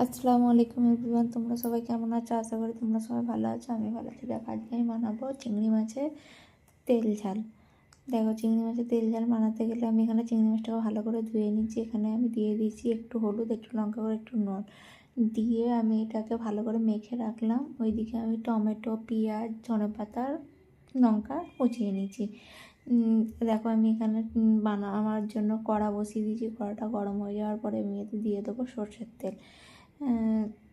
আসসালামু আলাইকুম এভরিওয়ান, তোমরা সবাই কেমন আছো? আশা করি তোমরা সবাই ভালো আছো। আমি ভালো আছি। দেখো আজকে আমি বানাবো চিংড়ি মাছের তেল ঝাল। দেখো চিংড়ি মাছের তেল ঝাল বানাতে গেলে আমি এখানে চিংড়ি মাছটাকে ভালো করে ধুয়ে নিচ্ছি। এখানে আমি দিয়ে দিয়েছি একটু হলুদ, একটু লঙ্কা করে, একটু নুন দিয়ে আমি এটাকে ভালো করে মেখে রাখলাম। ওইদিকে আমি টমেটো, পেঁয়াজ, ধনেপাতা, লঙ্কা কুচিয়ে নিয়েছি। দেখো আমি এখানে আমার জন্য কড়া বসিয়ে দিয়েছি। কড়াটা গরম হয়ে যাওয়ার পরে আমি এতে দিয়ে দেবো সর্ষের তেল।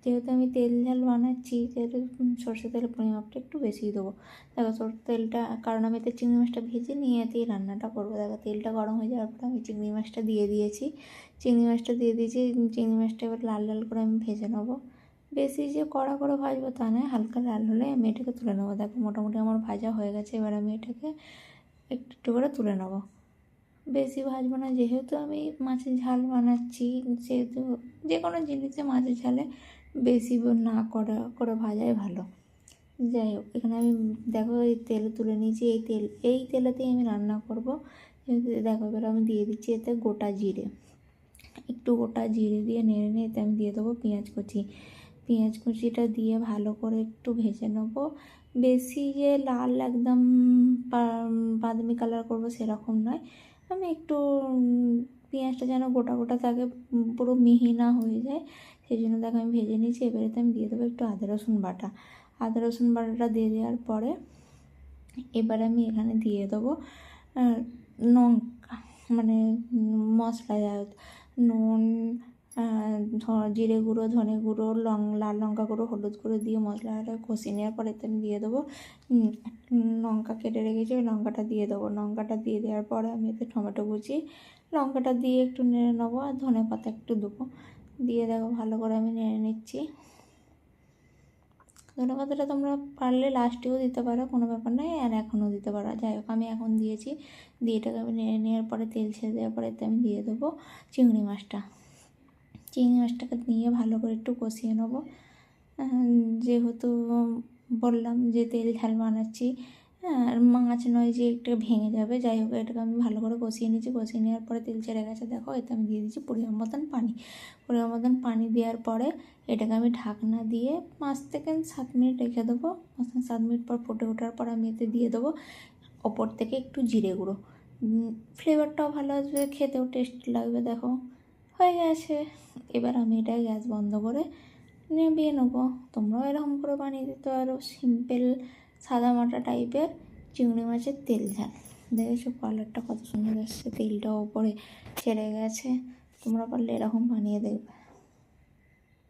যেহেতু আমি তেল ঝাল বানাচ্ছি সেহেতু সর্ষের তেলের পরিমাপটা একটু বেশিই দেবো। দেখো সর্ষের তেলটা, কারণ আমি এতে চিংড়ি মাছটা ভেজে নিয়ে এতেই রান্নাটা করবো। দেখো তেলটা গরম হয়ে যাওয়ার পরে আমি চিংড়ি মাছটা দিয়ে দিয়েছি। চিংড়ি মাছটা এবার লাল লাল করে আমি ভেজে নেবো। বেশি যে কড়া করে ভাজবো তা নয়, হালকা লাল হলে আমি এটাকে তুলে নেবো। দেখো মোটামুটি আমার ভাজা হয়ে গেছে। এবার আমি এটাকে একটু একটু করে তুলে নেবো। বেশি ভাজবো না, যেহেতু আমি মাছের ঝাল বানাচ্ছি, সেহেতু যে কোনো জিনিসে মাছের ঝালে বেশি না করে ভাজাই ভালো। যাই হোক, এখানে আমি দেখো এই তেল তুলে নিয়েছি। এই তেলেতেই আমি রান্না করবো। দেখো এবার আমি দিয়ে দিচ্ছি এতে গোটা জিরে। একটু গোটা জিরে দিয়ে নেড়ে নিয়ে এতে আমি দিয়ে দেবো পেঁয়াজ কুচিটা দিয়ে ভালো করে একটু ভেজে নেবো। বেশি যে লাল একদম বাদামি কালার করবো সেরকম নয়। আমি একটু পেঁয়াজটা যেন গোটা গোটা থাকে, পুরো মিহি না হয়ে যায়, সেই জন্য দেখো আমি ভেজে নিয়েছি। এবারেতে আমি দিয়ে দেবো একটু আদা রসুন বাটাটা দিয়ে দেওয়ার পরে এবার আমি এখানে দিয়ে দেবো লঙ্কা, মানে মশলা, নুন, জিরে গুঁড়ো, ধনে গুঁড়ো, লাল লঙ্কা গুঁড়ো, হলুদ গুঁড়ো দিয়ে মশলাটা কষিয়ে নেওয়ার পরে আমি দিয়ে দেবো লঙ্কা কেটে রেখেছি, ওই লঙ্কাটা দিয়ে দেবো। লঙ্কাটা দিয়ে দেওয়ার পরে আমি এতে টমেটো কুচি, লঙ্কাটা দিয়ে একটু নেড়ে নেবো আর ধনেপাতা একটু দেবো। দিয়ে দেখো ভালো করে আমি নেড়ে নিচ্ছি। ধনেপাতাটা তোমরা পারলে লাস্টেও দিতে পারো, কোনো ব্যাপার নয়, আর এখনও দিতে পারো। যাই হোক আমি এখন দিয়েছি। দিয়ে এটাকে আমি নেড়ে নেওয়ার পরে তেল ছেড়ে দেওয়ার পরে এতে আমি দিয়ে দেবো চিংড়ি মাছটাকে নিয়ে ভালো করে একটু কষিয়ে নেবো। যেহেতু বললাম যে তেল ঝাল বানাচ্ছি, আর মাছ নয় যে একটু ভেঙে যাবে। যাই হোক এটাকে আমি ভালো করে কষিয়ে নিয়েছি। কষিয়ে নেওয়ার পরে তেল ছেড়ে গেছে। দেখো এতে আমি দিয়ে দিচ্ছি পরিমাণ মতন পানি দেওয়ার পরে এটাকে আমি ঢাকনা দিয়ে 5 থেকে 7 মিনিট রেখে দেবো। 7 মিনিট পর ফুটে ওঠার পর আমি এতে দিয়ে দেবো ওপর থেকে একটু জিরে গুঁড়ো। ফ্লেভারটাও ভালো আসবে, খেতেও টেস্ট লাগবে। দেখো হয়ে গেছে। এবার আমি এটা গ্যাস বন্ধ করে নেবিয়ে নেবো। তোমরাও এরকম করে বানিয়ে দিতে পারো, সিম্পল সাদামাটা টাইপের চিংড়ি মাছের তেল ঝাল। দেখেছো কালারটা কত সুন্দর এসছে, তেলটাও ওপরে ছেড়ে গেছে। তোমরা পারলে এরকম বানিয়ে দেখবে।